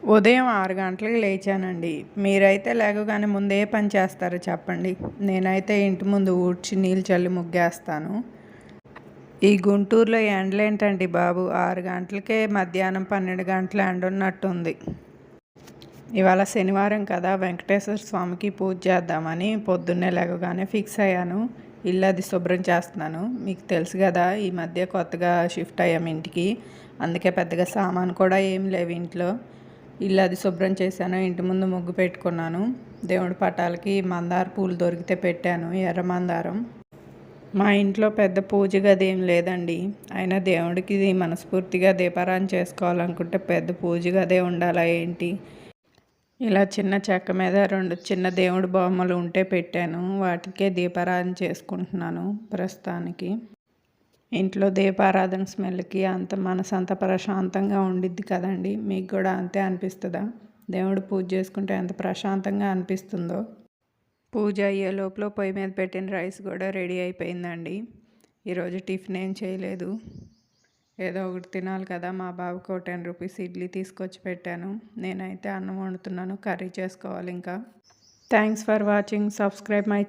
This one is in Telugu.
ఉదయం 6 గంటలకు లేచానండి. మీరైతే లేవగానే ముందు ఏ పని చేస్తారో చెప్పండి. నేనైతే ఇంటి ముందు ఊడ్చి నీళ్ళు చల్లి ముగ్గేస్తాను. ఈ గుంటూరులో ఎండలేంటండి బాబు! 6 గంటలకే మధ్యాహ్నం 12 గంటల ఎండున్నట్టుంది. ఇవాళ శనివారం కదా, వెంకటేశ్వర స్వామికి పూజ చేద్దామని పొద్దున్నే లేవగానే ఫిక్స్ అయ్యాను. ఇల్లు అది శుభ్రం చేస్తున్నాను. మీకు తెలుసు కదా, ఈ మధ్య కొత్తగా షిఫ్ట్ అయ్యాము ఇంటికి. అందుకే పెద్దగా సామాను కూడా ఏం లేవు ఇంట్లో. ఇల్లు అది శుభ్రం చేశాను. ఇంటి ముందు ముగ్గు పెట్టుకున్నాను. దేవుడి పటాలకి మందార పూలు దొరికితే పెట్టాను, ఎర్ర మందారం. మా ఇంట్లో పెద్ద పూజ గది ఏం లేదండి. అయినా దేవుడికి మనస్ఫూర్తిగా దీపారాధన చేసుకోవాలనుకుంటే పెద్ద పూజ గదే ఉండాలా ఏంటి? ఇలా చిన్న చెక్క మీద 2 చిన్న దేవుడి బొమ్మలు ఉంటే పెట్టాను. వాటికే దీపారాధన చేసుకుంటున్నాను ప్రస్తుతానికి. ఇంట్లో దీపారాధన స్మెల్కి మనసంతా ప్రశాంతంగా ఉండిద్ది కదండి. మీకు కూడా అంతే అనిపిస్తుందా? దేవుడు పూజ చేసుకుంటే ఎంత ప్రశాంతంగా అనిపిస్తుందో. పూజ అయ్యే లోపల పొయ్యి మీద పెట్టిన రైస్ కూడా రెడీ అయిపోయిందండి. ఈరోజు టిఫిన్ ఏం చేయలేదు. ఏదో ఒకటి తినాలి కదా. మా బాబుకి 10 రూపీస్ ఇడ్లీ తీసుకొచ్చి పెట్టాను. నేనైతే అన్నం వండుతున్నాను, కర్రీ చేసుకోవాలి ఇంకా. Thanks for watching. Subscribe my